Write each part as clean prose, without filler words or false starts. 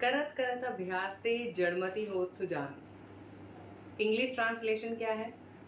करत करत अभ्यास ते जड़मती होत सुजान। इंग्लिश ट्रांसलेशन क्या है?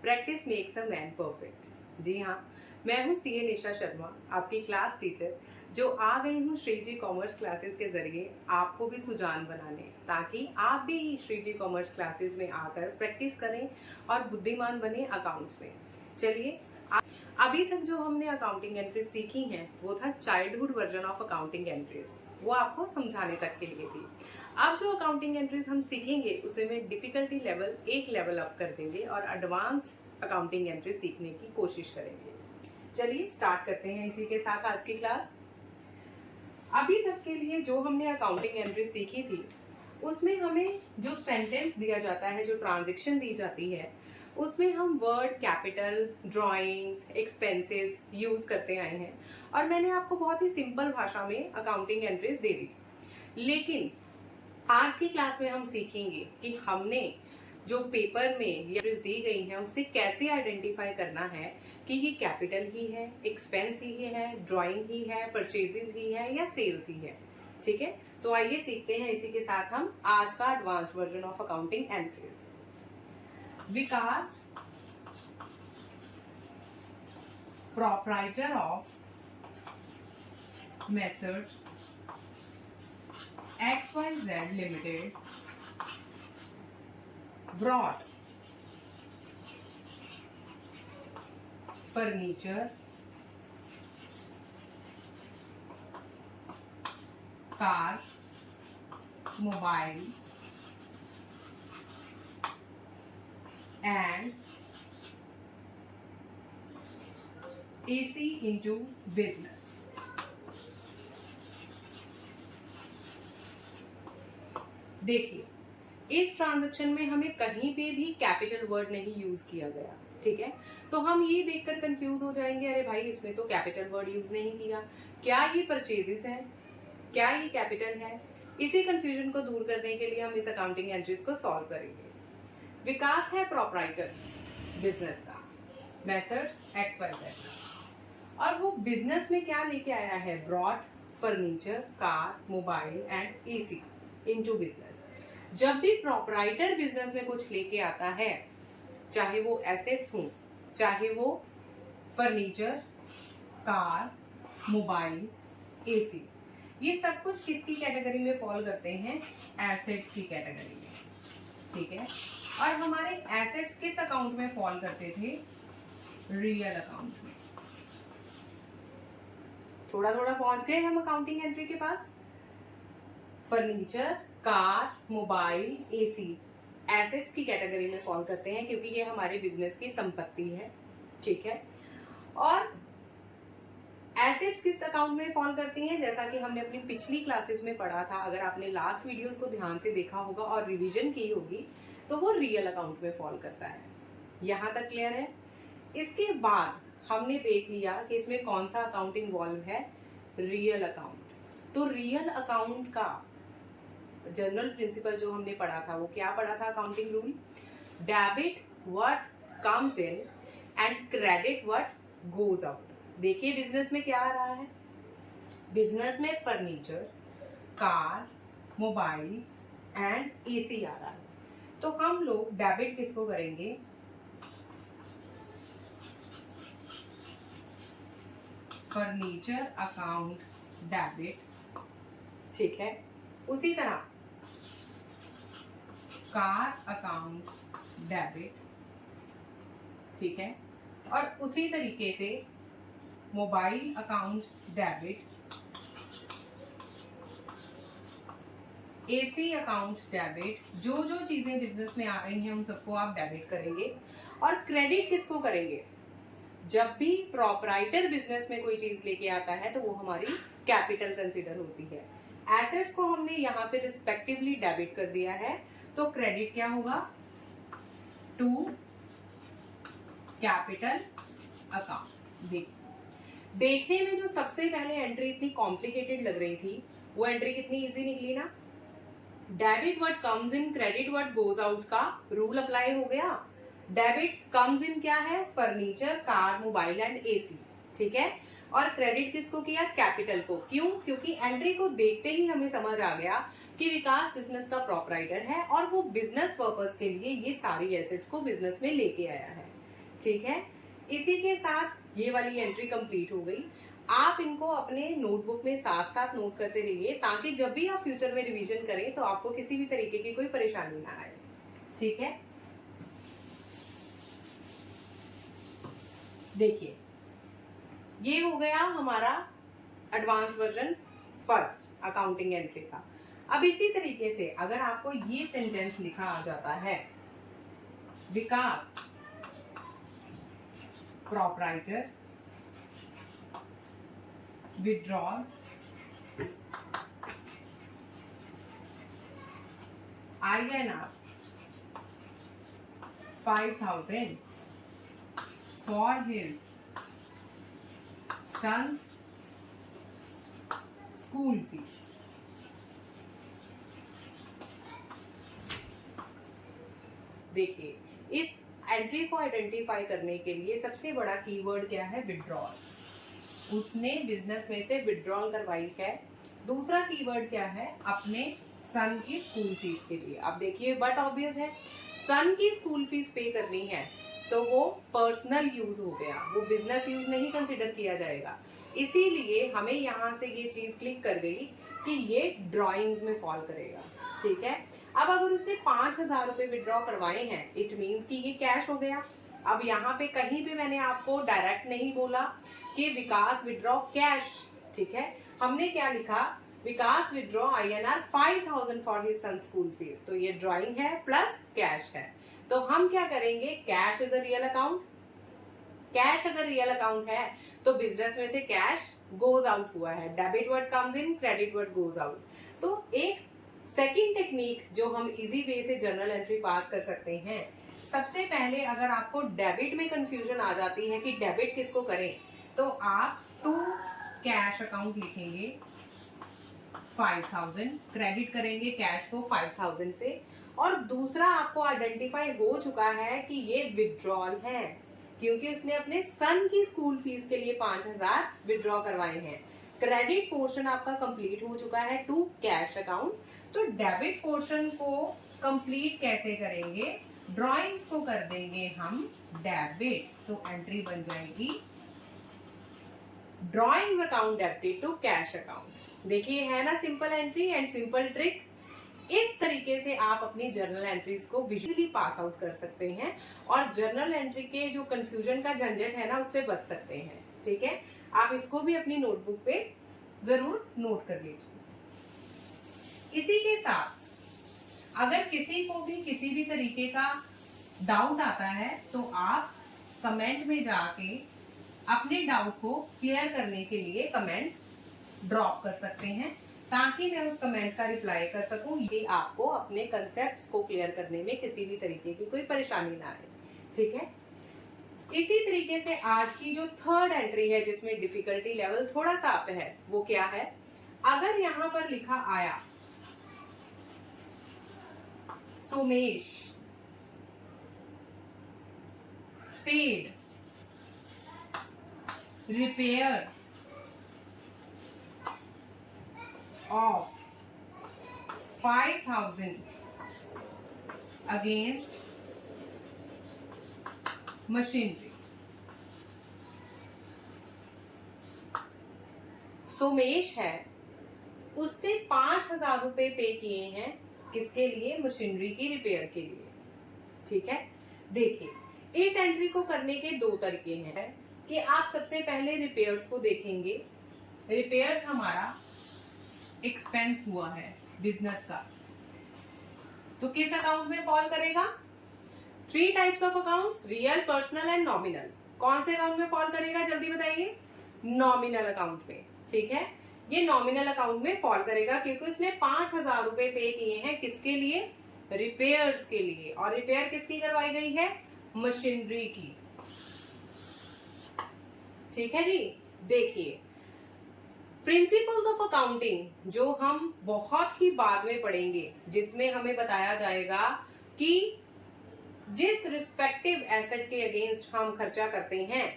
Practice makes a man perfect. जी हाँ, मैं हूँ सीए निशा शर्मा, आपकी क्लास टीचर, जो आ गई हूँ श्रीजी कॉमर्स क्लासेस के जरिए आपको भी सुजान बनाने, ताकि आप भी श्रीजी कॉमर्स क्लासेस में आकर प्रैक्टिस करें और बुद्धिमान बने अकाउंट्स में। चलिए, अभी तक जो हमने अकाउंटिंग एंट्रीज सीखी हैं वो था childhood version of accounting entries, वो आपको समझाने तक के लिए थी। अब जो अकाउंटिंग एंट्रीज हम सीखेंगे उसमें डिफिकल्टी लेवल एक लेवल अप कर देंगे और एडवांस्ड अकाउंटिंग एंट्रीज सीखने की कोशिश करेंगे। चलिए स्टार्ट करते हैं इसी के साथ आज की क्लास। अभी तक के लिए जो हमने अकाउंटिंग एंट्रीज सीखी थी उसमें हमें जो सेंटेंस दिया जाता है, जो ट्रांजैक्शन दी जाती है, उसमें हम word capital, drawings, expenses use करते आए हैं और मैंने आपको बहुत ही सिंपल भाषा में अकाउंटिंग एंट्रीज दे दी। लेकिन आज की क्लास में हम सीखेंगे कि हमने जो पेपर में एंट्रीज दी गई हैं उससे कैसे आइडेंटिफाई करना है कि ये कैपिटल ही है, एक्सपेंस ही है, ड्राइंग ही है, परचेजेस ही है या सेल्स ही है। ठीक है, तो आइए सीखते हैं इसी के साथ हम आज का advance version of accounting entries. Vikas, proprietor of Messrs XYZ Limited, brought furniture, car, mobile and AC into business। देखिए, इस ट्रांजैक्शन में हमें कहीं पे भी कैपिटल वर्ड नहीं यूज किया गया। ठीक है, तो हम ये देखकर कंफ्यूज हो जाएंगे, अरे भाई इसमें तो कैपिटल वर्ड यूज नहीं किया, क्या ये परचेजेस है, क्या ये कैपिटल है। इसी कंफ्यूजन को दूर करने के लिए हम इस अकाउंटिंग एंट्रीज को सॉल्व करेंगे। विकास है प्रोप्राइटर बिजनेस का, मेसर्स XYZ, और वो बिजनेस में क्या लेके आया है? Brought furniture, car, mobile and AC into business. जब भी प्रोप्राइटर बिजनेस में कुछ लेके आता है, चाहे वो एसेट्स हो, चाहे वो फर्नीचर, कार, मोबाइल, एसी, ये सब कुछ किसकी कैटेगरी में फॉल करते हैं? एसेट्स की कैटेगरी में। ठीक है, और हमारे एसेट्स किस अकाउंट में फॉल करते थे? रियल अकाउंट में। थोड़ा थोड़ा पहुंच गए हम अकाउंटिंग एंट्री के पास। Furniture, car, mobile, AC assets की कैटेगरी में फॉल करते हैं क्योंकि ये हमारे बिजनेस की संपत्ति है। ठीक है, और एसेट्स किस अकाउंट में फॉल करती हैं? जैसा कि हमने अपनी पिछली क्लासेस में पढ़ा था, अगर आपने लास्ट वीडियोस को ध्यान से देखा होगा और रिवीजन की होगी, तो वो रियल अकाउंट में फॉल करता है। यहां तक क्लियर है? इसके बाद हमने देख लिया कि इसमें कौन सा अकाउंट इन्वॉल्व है? Real account. तो रियल अकाउंट का जनरल प्रिंसिपल जो हमने पढ़ा था वो क्या पढ़ा था? Accounting rule, debit what comes in and credit what goes out. देखिए बिजनेस में क्या आ रहा है? बिजनेस में furniture, car, mobile and AC आ रहा है, तो हम लोग डेबिट किसको करेंगे? Furniture account debit. ठीक है, उसी तरह कार अकाउंट डेबिट। ठीक है, और उसी तरीके से mobile account debit, AC account debit. जो जो चीजें बिजनेस में आ रही हैं उन सबको आप डेबिट करेंगे। और क्रेडिट किसको करेंगे? जब भी प्रोप्राइटर बिजनेस में कोई चीज लेके आता है तो वो हमारी कैपिटल कंसीडर होती है। एसेट्स को हमने यहाँ पे रिस्पेक्टिवली डेबिट कर दिया है, तो क्रेडिट क्या होगा? To capital account. देखने में जो सबसे पहले एंट्री इतनी कॉम्प्लिकेटेड लग रही थी, वो एंट्री कितनी इजी निकली ना? Debit what comes in, credit what goes out का रूल अप्लाई हो गया। डेबिट कम्स इन क्या है? Furniture, car, mobile and AC. ठीक है, और क्रेडिट किसको किया? कैपिटल को। क्यों? क्योंकि एंट्री को देखते ही हमें समझ आ गया कि विकास बिजनेस का प्रोपराइटर है और वो बिजनेस पर्पस के लिए ये सारी एसेट्स को बिजनेस में लेके आया है। ठीक है, इसी के साथ ये वाली एंट्री कंप्लीट हो गई। आप इनको अपने नोटबुक में साथ साथ नोट करते रहिए ताकि जब भी आप फ्यूचर में रिवीजन करें तो आपको किसी भी तरीके की कोई परेशानी ना आए। ठीक है, देखिए ये हो गया हमारा advance version first accounting entry का। अब इसी तरीके से अगर आपको ये सेंटेंस लिखा आ जाता है, विकास proprietor withdraws INR 5,000 for his son's school fees. देखिए, इस एंट्री को आइडेंटिफाई करने के लिए सबसे बड़ा कीवर्ड क्या है? विड्रॉल। उसने बिजनेस में से विड्रॉल करवाई है। दूसरा कीवर्ड क्या है? अपने सन की स्कूल फीस के लिए। अब देखिए बट ऑब्वियस है, सन की स्कूल फीस पे करनी है तो वो पर्सनल यूज हो गया, वो बिजनेस यूज नहीं कंसिडर किया जाएगा। इसीलिए हमें यहाँ से ये चीज क्लिक कर गई कि ये ड्राइंग्स में फॉल करेगा। ठीक है, अब अगर उसने 5,000 रुपए विड्रॉ करवाए हैं, इट मीन्स कि ये कैश हो गया। अब यहाँ पे कहीं पे मैंने आपको डायरेक्ट नहीं बोला कि विकास विड्रॉ कैश। ठीक है, हमने क्या लिखा? Vikas withdraw INR 5,000 for his son school fees. तो ये ड्राइंग है प्लस कैश है, तो हम क्या करेंगे? Cash is a real account. Cash अगर रियल अकाउंट है तो बिजनेस में से कैश गोज आउट हुआ है। Debit word comes in, credit word goes out. तो एक सेकंड टेक्निक जो हम इजी वे से जर्नल एंट्री पास कर सकते हैं, सबसे पहले अगर आपको डेबिट में कंफ्यूजन आ जाती है कि डेबिट किसको करें, तो आप टू कैश अकाउंट लिखेंगे 5,000, क्रेडिट करेंगे कैश को 5,000 से। और दूसरा आपको आइडेंटिफाई हो चुका है कि ये विड्रॉल है क्योंकि उसने अपने सन की स्कूल फीस के लिए 5,000 विड्रॉ करवाए हैं। क्रेडिट पोर्शन आपका कंप्लीट हो चुका है टू कैश अकाउंट। तो डेबिट पोर्शन को कंप्लीट कैसे करेंगे? ड्राइंग्स को कर देंगे हम डेबिट, तो एंट्री बन जाएगी drawings account debited to cash account. देखिए है ना simple entry and simple trick. इस तरीके से आप अपनी जर्नल एंट्रीज को विजुअली पास आउट कर सकते हैं और जर्नल एंट्री के जो कंफ्यूजन का झंझट है ना, उससे बच सकते हैं। ठीक है, आप इसको भी अपनी नोटबुक पे जरूर नोट कर लीजिए। इसी के साथ अगर किसी को भी किसी भी तरीके का डाउट आता है तो आप कमेंट में जाके अपने डाउट को क्लियर करने के लिए कमेंट ड्रॉप कर सकते हैं ताकि मैं उस कमेंट का रिप्लाई कर सकूं। ये आपको अपने कंसेप्ट्स को क्लियर करने में किसी भी तरीके की कोई परेशानी ना आए। ठीक है, इसी तरीके से आज की जो थर्ड एंट्री है जिसमें डिफिकल्टी लेवल थोड़ा सा अप है, वो क्या है? अगर यहां पर लिखा आया Somesh paid repair of 5,000 against machinery. Somesh है, उसने 5,000 रुपए पे किए हैं किसके लिए? मशीनरी की रिपेयर के लिए। ठीक है, देखिए इस एंट्री को करने के दो तरीके हैं कि आप सबसे पहले रिपेयर्स को देखेंगे। रिपेयर्स हमारा एक्सपेंस हुआ है बिजनेस का, तो किस अकाउंट में फॉल करेगा? 3 types of accounts, real, personal and nominal. कौन से अकाउंट में फॉल करेगा जल्दी बताइए? नॉमिनल अकाउंट में। ठीक है, ये नॉमिनल अकाउंट में फॉल करेगा क्योंकि उसने 5,000 रुपए पे किए हैं किसके लिए? रिपेयर्स के लिए। और रिपेयर किसकी करवाई गई है? मशीनरी की। ठीक है जी, देखिए प्रिंसिपल्स ऑफ अकाउंटिंग जो हम बहुत ही बाद में पढ़ेंगे, जिसमें हमें बताया जाएगा कि जिस रिस्पेक्टिव एसेट के अगेंस्ट हम खर्चा करते हैं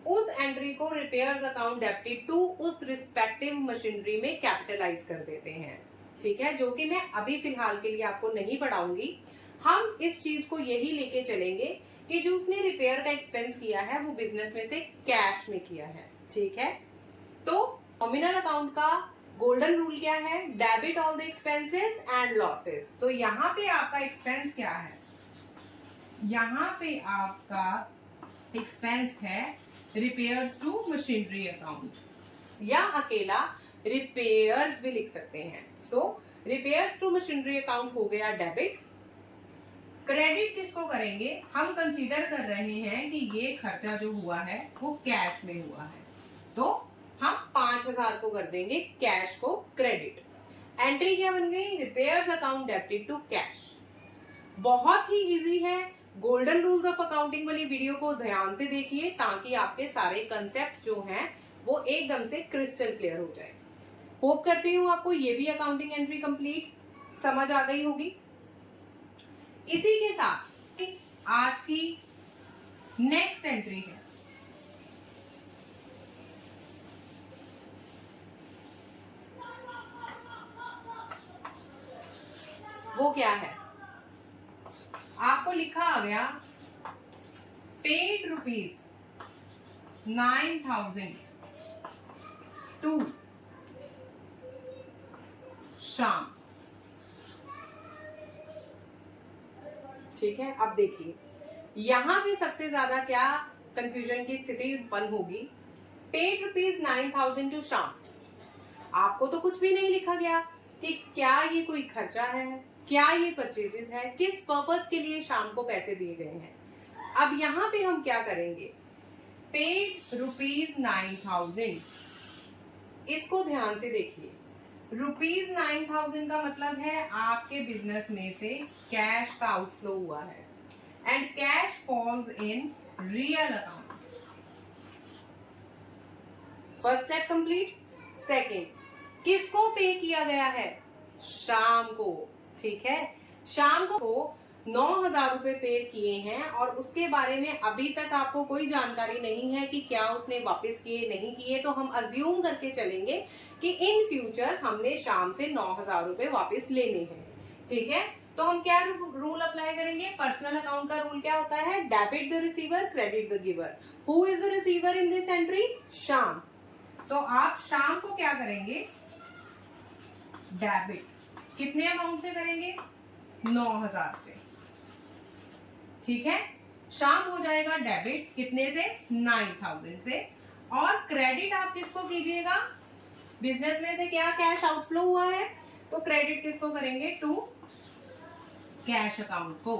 उस एंट्री को रिपेयर्स अकाउंट डेबिटेड टू उस रिस्पेक्टिव मशीनरी में कैपिटलाइज कर देते हैं। ठीक है, जो कि मैं अभी फिलहाल के लिए आपको नहीं पढ़ाऊंगी। हम इस चीज को यही लेके चलेंगे कि जो उसने रिपेयर का एक्सपेंस किया है वो बिजनेस में से कैश में किया है, ठीक है। तो नॉमिनल अकाउंट का गोल्डन रूल क्या है? Debit all the expenses and losses. तो यहाँ पे आपका एक्सपेंस क्या है? यहाँ पे आपका एक्सपेंस है रिपेयर्स टू मशीनरी अकाउंट, या अकेला रिपेयर्स भी लिख सकते हैं। सो रिपेयर्स टू मशीनरी अकाउंट हो गया डेबिट। क्रेडिट किसको करेंगे? हम कंसीडर कर रहे हैं कि ये खर्चा जो हुआ है वो कैश में हुआ है, तो हम 5000 को कर देंगे कैश को क्रेडिट। एंट्री क्या बन गई? Repairs account debited to cash. बहुत ही इजी है। गोल्डन रूल्स ऑफ अकाउंटिंग वाली वीडियो को ध्यान से देखिए ताकि आपके सारे कंसेप्ट जो हैं वो एकदम से क्रिस्टल क्लियर हो जाए। होप करती हूँ आपको ये भी अकाउंटिंग एंट्री कंप्लीट समझ आ गई होगी। इसी के साथ आज की नेक्स्ट एंट्री है वो क्या है? आपको लिखा आ गया पेड ₹9,000 टू शाम, ठीक है। अब देखिए यहां पे सबसे ज्यादा क्या कंफ्यूजन की स्थिति उत्पन्न होगी? पेड ₹9,000 टू शाम, आपको तो कुछ भी नहीं लिखा गया कि क्या ये कोई खर्चा है, क्या ये परचेजेस है, किस पर्पस के लिए शाम को पैसे दिए गए हैं। अब यहाँ पे हम क्या करेंगे? पेड ₹9,000, इसको ध्यान से देखिए। ₹9,000 का मतलब है आपके बिजनेस में से कैश का आउटफ्लो हुआ है and cash falls in real account. First step complete. Second, किसको पे किया गया है? शाम को, ठीक है। शाम को 9,000 रुपए पे किए हैं और उसके बारे में अभी तक आपको कोई जानकारी नहीं है कि क्या उसने वापस किए नहीं किए, तो हम अज्यूम करके चलेंगे कि इन फ्यूचर हमने शाम से 9,000 रुपए वापस लेने हैं, ठीक है। तो हम क्या रूल अप्लाई करेंगे? पर्सनल अकाउंट का रूल क्या होता है? Debit the receiver, credit the giver. Who is the receiver in this entry? शाम। तो आप शाम को क्या करेंगे? डेबिट कितने अमाउंट से करेंगे? 9,000 से, ठीक है। शाम हो जाएगा डेबिट कितने से? 9,000 से। और क्रेडिट आप किसको कीजिएगा? बिजनेस में से क्या कैश आउटफ्लो हुआ है तो क्रेडिट किसको करेंगे? टू कैश अकाउंट को,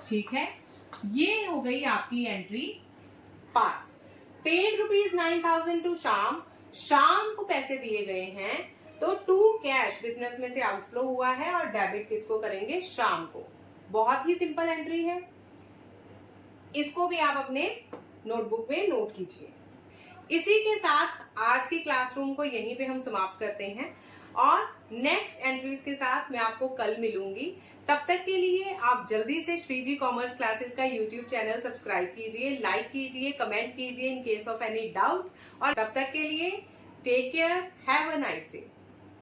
ठीक है। ये हो गई आपकी एंट्री पास। पेड ₹9,000 टू शाम, शाम को पैसे दिए गए हैं तो टू कैश बिजनेस में से आउटफ्लो हुआ है और डेबिट किसको करेंगे? शाम को। बहुत ही सिंपल एंट्री है, इसको भी आप अपने नोटबुक में नोट कीजिए। इसी के साथ आज की क्लासरूम को यहीं पे हम समाप्त करते हैं और नेक्स्ट एंट्रीज के साथ मैं आपको कल मिलूंगी। तब तक के लिए आप जल्दी से श्रीजी कॉमर्स क्लासेस का यूट्यूब चैनल सब्सक्राइब कीजिए, लाइक कीजिए, कमेंट कीजिए in case of any doubt. और तब तक के लिए take care, have a nice day.